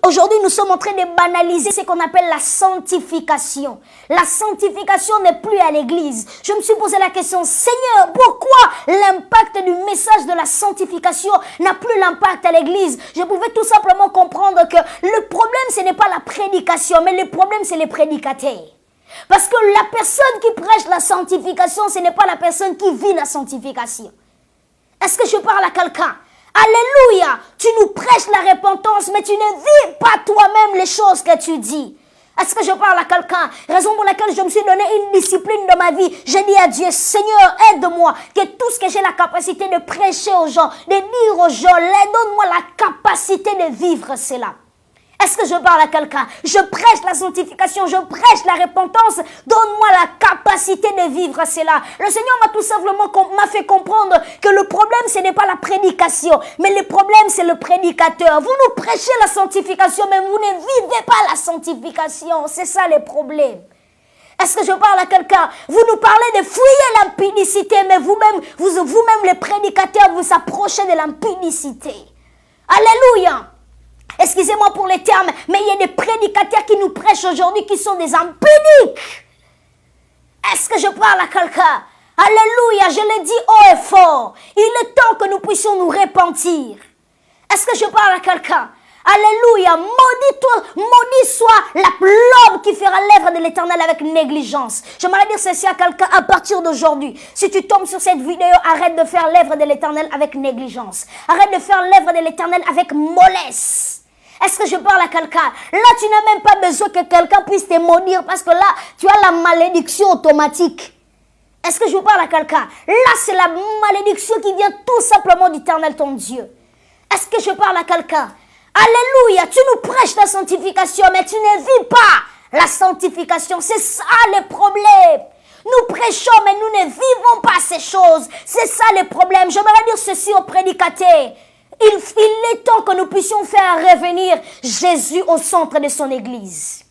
aujourd'hui, nous sommes en train de banaliser ce qu'on appelle la sanctification. La sanctification n'est plus à l'église. Je me suis posé la question, Seigneur, pourquoi l'impact du message de la sanctification n'a plus l'impact à l'église? Je pouvais tout simplement comprendre que le problème, ce n'est pas la prédication, mais le problème, c'est les prédicateurs. Parce que la personne qui prêche la sanctification, ce n'est pas la personne qui vit la sanctification. Est-ce que je parle à quelqu'un? Alléluia! Tu nous prêches la repentance, mais tu ne vis pas toi-même les choses que tu dis. Est-ce que je parle à quelqu'un? Raison pour laquelle je me suis donné une discipline de ma vie. J'ai dit à Dieu, Seigneur, aide-moi, que tout ce que j'ai la capacité de prêcher aux gens, de dire aux gens, donne-moi la capacité de vivre cela. Est-ce que je parle à quelqu'un? Je prêche la sanctification, je prêche la repentance. Donne-moi la capacité de vivre cela. Le Seigneur m'a tout simplement fait comprendre que le problème, ce n'est pas la prédication, mais le problème, c'est le prédicateur. Vous nous prêchez la sanctification, mais vous ne vivez pas la sanctification. C'est ça le problème. Est-ce que je parle à quelqu'un? Vous nous parlez de fuir l'impudicité, mais vous-même les prédicateurs, vous approchez de l'impudicité. Alléluia! Excusez-moi pour les termes, mais il y a des prédicateurs qui nous prêchent aujourd'hui qui sont des impudiques. Est-ce que je parle à quelqu'un? Alléluia, je le dis haut et fort. Il est temps que nous puissions nous repentir. Est-ce que je parle à quelqu'un? Alléluia, maudit soit l'homme qui fera l'œuvre de l'Éternel avec négligence. J'aimerais dire ceci à quelqu'un à partir d'aujourd'hui. Si tu tombes sur cette vidéo, arrête de faire l'œuvre de l'Éternel avec négligence. Arrête de faire l'œuvre de l'Éternel avec mollesse. Est-ce que je parle à quelqu'un? Là, tu n'as même pas besoin que quelqu'un puisse te maudire parce que là, tu as la malédiction automatique. Est-ce que je parle à quelqu'un? Là, c'est la malédiction qui vient tout simplement d'Éternel ton Dieu. Est-ce que je parle à quelqu'un? Alléluia, tu nous prêches la sanctification, mais tu ne vis pas la sanctification. C'est ça le problème. Nous prêchons, mais nous ne vivons pas ces choses. C'est ça le problème. J'aimerais dire ceci aux prédicateurs. Il est temps que nous puissions faire revenir Jésus au centre de son église.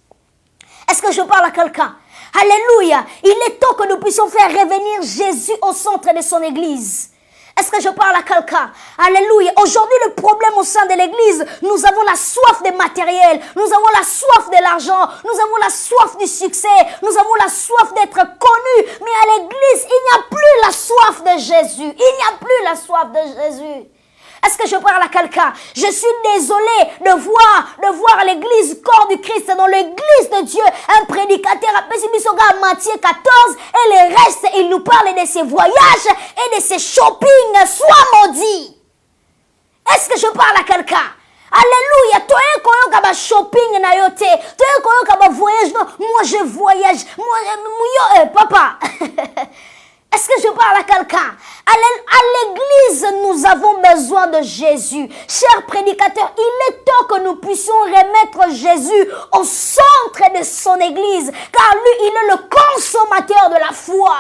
Est-ce que je parle à quelqu'un? Alléluia, il est temps que nous puissions faire revenir Jésus au centre de son église. Est-ce que je parle à quelqu'un? Alléluia. Aujourd'hui, le problème au sein de l'église, nous avons la soif des matériels, nous avons la soif de l'argent, nous avons la soif du succès, nous avons la soif d'être connus. Mais à l'église, il n'y a plus la soif de Jésus. Il n'y a plus la soif de Jésus. Est-ce que je parle à quelqu'un? Je suis désolé de voir l'église corps du Christ dans l'église de Dieu. Un prédicateur appelé à Matthieu 14 et le reste, il nous parle de ses voyages et de ses shopping. Sois maudit. Est-ce que je parle à quelqu'un? Alléluia. Toi, tu as shopping na yote. Toi, tu as voyage. Moi, je voyage. Moi, papa. Est-ce que je parle à quelqu'un? À l'église, nous avons besoin de Jésus. Chers prédicateurs, il est temps que nous puissions remettre Jésus au centre de son église. Car lui, il est le consommateur de la foi.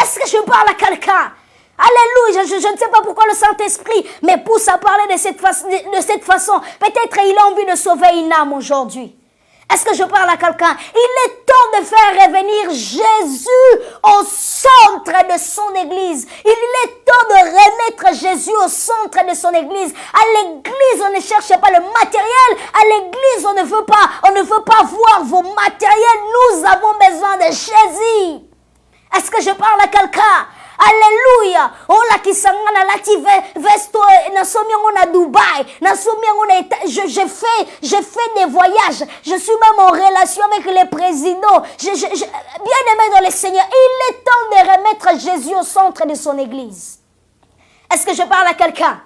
Est-ce que je parle à quelqu'un? Alléluia, je ne sais pas pourquoi le Saint-Esprit me pousse à parler de cette façon. Peut-être il a envie de sauver une âme aujourd'hui. Est-ce que je parle à quelqu'un? Il est temps de faire revenir Jésus au centre de son église. Il est temps de remettre Jésus au centre de son église. À l'église, on ne cherche pas le matériel. À l'église, on ne veut pas voir vos matériels. Nous avons besoin de Jésus. Est-ce que je parle à quelqu'un? Alléluia. On la qui sangana la ti vesto na somi on a Dubaï, na somi on a je fais des voyages. Je suis même en relation avec les présidents. Bien aimé dans le Seigneur, il est temps de remettre Jésus au centre de son église. Est-ce que je parle à quelqu'un?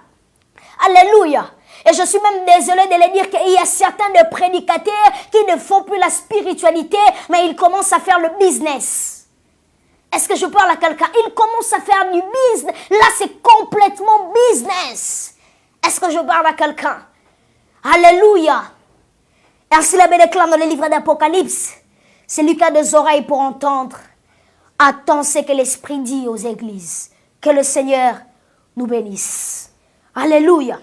Alléluia. Et je suis même désolée de le dire qu'il y a certains de prédicateurs qui ne font plus la spiritualité, mais ils commencent à faire le business. Est-ce que je parle à quelqu'un? Il commence à faire du business. Là, c'est complètement business. Est-ce que je parle à quelqu'un? Alléluia. Ainsi la Bible déclare dans le livre d'Apocalypse. Celui qui a des oreilles pour entendre, attend ce que l'Esprit dit aux églises. Que le Seigneur nous bénisse. Alléluia.